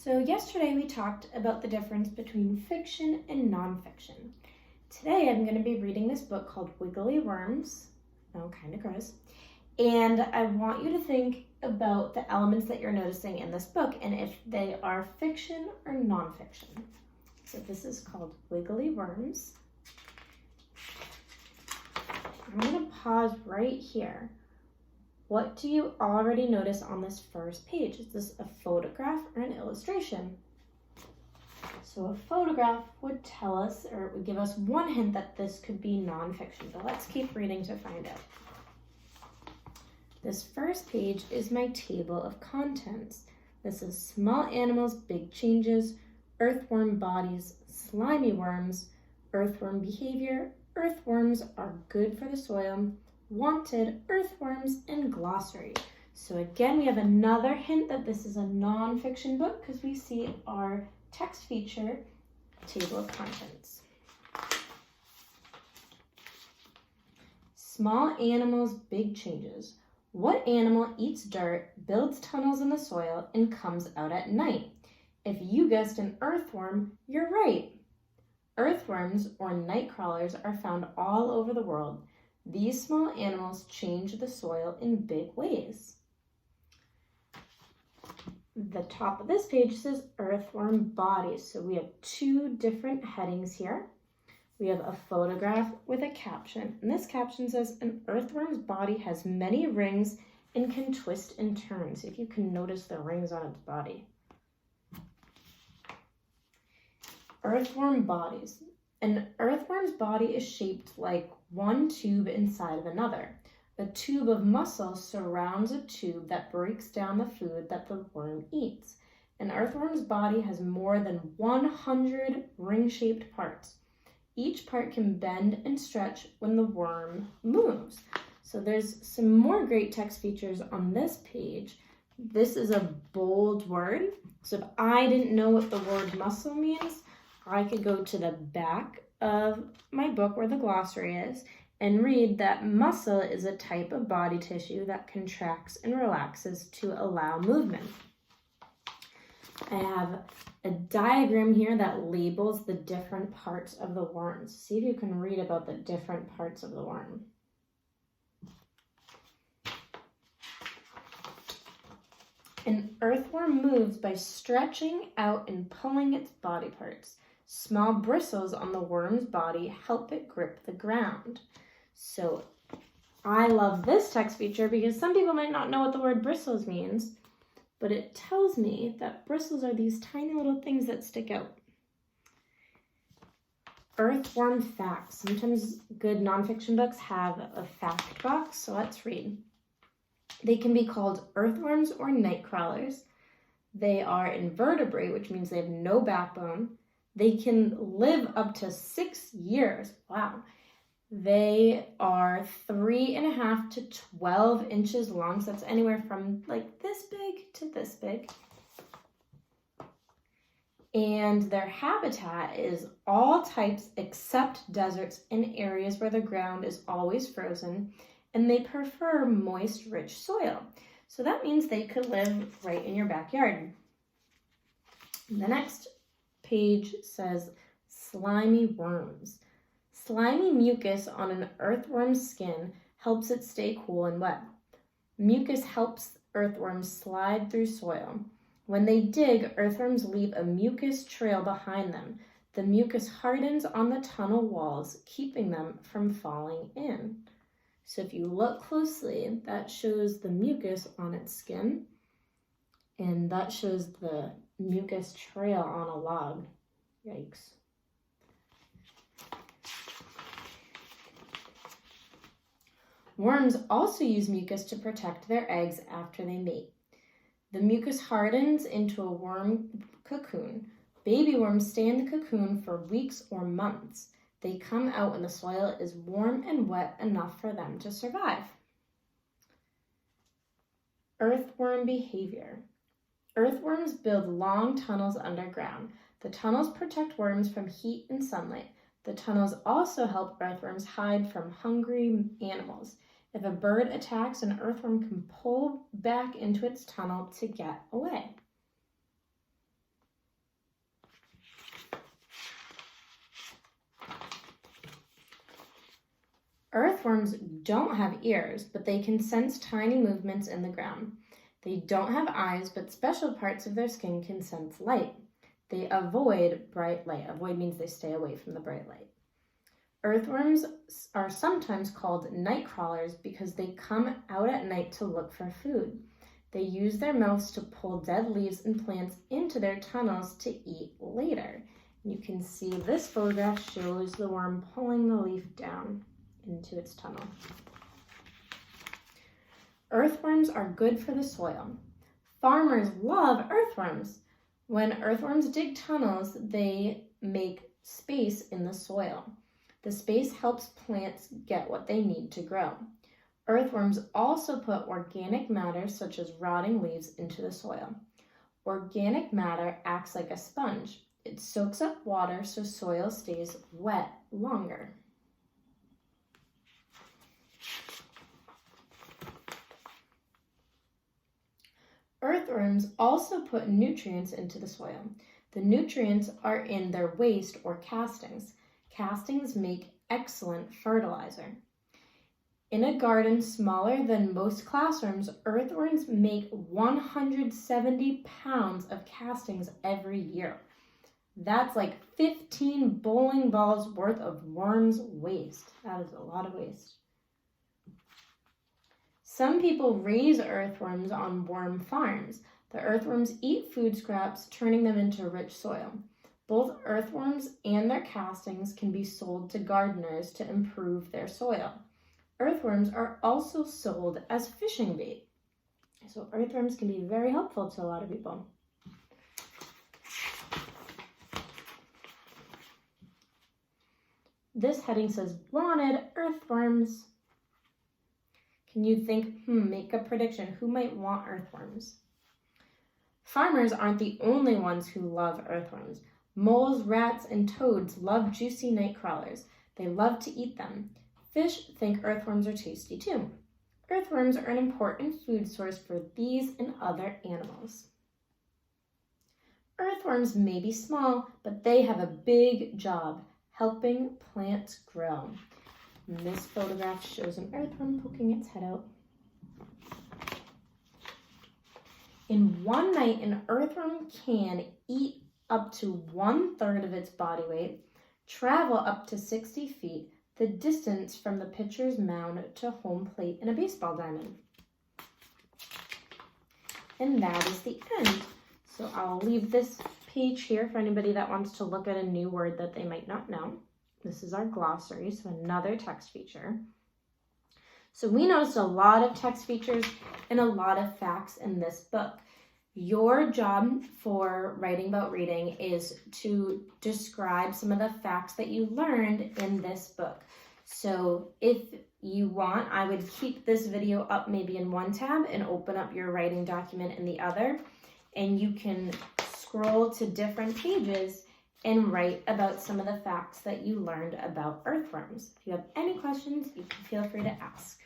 So yesterday we talked about the difference between fiction and nonfiction. Today I'm going to be reading this book called Wiggly Worms. Oh, kind of gross. And I want you to think about the elements that you're noticing in this book and if they are fiction or nonfiction. So this is called Wiggly Worms. I'm going to pause right here. What do you already notice on this first page? Is this a photograph or an illustration? So a photograph would tell us, or it would give us one hint that this could be nonfiction, but let's keep reading to find out. This first page is my table of contents. This is small animals, big changes, earthworm bodies, slimy worms, earthworm behavior, earthworms are good for the soil, wanted, earthworms, and glossary. So again, we have another hint that this is a nonfiction book because we see our text feature, table of contents. Small animals, big changes. What animal eats dirt, builds tunnels in the soil, and comes out at night? If you guessed an earthworm, you're right. Earthworms, or night crawlers, are found all over the world. These small animals change the soil in big ways. The top of this page says earthworm bodies. So we have two different headings here. We have a photograph with a caption. And this caption says, an earthworm's body has many rings and can twist and turn. See if you can notice the rings on its body. Earthworm bodies. An earthworm's body is shaped like one tube inside of another. A tube of muscle surrounds a tube that breaks down the food that the worm eats. An earthworm's body has more than 100 ring-shaped parts. Each part can bend and stretch when the worm moves. So there's some more great text features on this page. This is a bold word. So if I didn't know what the word muscle means, I could go to the back of my book where the glossary is and read that muscle is a type of body tissue that contracts and relaxes to allow movement. I have a diagram here that labels the different parts of the worm. See if you can read about the different parts of the worm. An earthworm moves by stretching out and pulling its body parts. Small bristles on the worm's body help it grip the ground. So I love this text feature because some people might not know what the word bristles means, but it tells me that bristles are these tiny little things that stick out. Earthworm facts. Sometimes good nonfiction books have a fact box, so let's read. They can be called earthworms or night crawlers. They are invertebrate, which means they have no backbone. They can live up to 6 years. Wow. They are 3.5 to 12 inches long. So that's anywhere from like this big to this big. And their habitat is all types except deserts and areas where the ground is always frozen. And they prefer moist, rich soil. So that means they could live right in your backyard. The next page says slimy worms. Slimy mucus on an earthworm's skin helps it stay cool and wet. Mucus helps earthworms slide through soil. When they dig, earthworms leave a mucus trail behind them. The mucus hardens on the tunnel walls, keeping them from falling in. So if you look closely, that shows the mucus on its skin, and that shows the mucus trail on a log. Yikes. Worms also use mucus to protect their eggs after they mate. The mucus hardens into a worm cocoon. Baby worms stay in the cocoon for weeks or months. They come out when the soil is warm and wet enough for them to survive. Earthworm behavior. Earthworms build long tunnels underground. The tunnels protect worms from heat and sunlight. The tunnels also help earthworms hide from hungry animals. If a bird attacks, an earthworm can pull back into its tunnel to get away. Earthworms don't have ears, but they can sense tiny movements in the ground. They don't have eyes, but special parts of their skin can sense light. They avoid bright light. Avoid means they stay away from the bright light. Earthworms are sometimes called night crawlers because they come out at night to look for food. They use their mouths to pull dead leaves and plants into their tunnels to eat later. You can see this photograph shows the worm pulling the leaf down into its tunnel. Earthworms are good for the soil. Farmers love earthworms. When earthworms dig tunnels, they make space in the soil. The space helps plants get what they need to grow. Earthworms also put organic matter, such as rotting leaves, into the soil. Organic matter acts like a sponge. It soaks up water so soil stays wet longer. Earthworms also put nutrients into the soil. The nutrients are in their waste or castings. Castings make excellent fertilizer. In a garden smaller than most classrooms, earthworms make 170 pounds of castings every year. That's like 15 bowling balls worth of worms' waste. That is a lot of waste. Some people raise earthworms on worm farms. The earthworms eat food scraps, turning them into rich soil. Both earthworms and their castings can be sold to gardeners to improve their soil. Earthworms are also sold as fishing bait. So earthworms can be very helpful to a lot of people. This heading says, wanted earthworms. Can you think, make a prediction, who might want earthworms? Farmers aren't the only ones who love earthworms. Moles, rats, and toads love juicy night crawlers. They love to eat them. Fish think earthworms are tasty too. Earthworms are an important food source for these and other animals. Earthworms may be small, but they have a big job, helping plants grow. And this photograph shows an earthworm poking its head out. In one night, an earthworm can eat up to 1/3 of its body weight, travel up to 60 feet, the distance from the pitcher's mound to home plate in a baseball diamond. And that is the end. So I'll leave this page here for anybody that wants to look at a new word that they might not know. This is our glossary, so another text feature. So we noticed a lot of text features and a lot of facts in this book. Your job for writing about reading is to describe some of the facts that you learned in this book. So if you want, I would keep this video up maybe in one tab and open up your writing document in the other, and you can scroll to different pages and write about some of the facts that you learned about earthworms. If you have any questions, you can feel free to ask.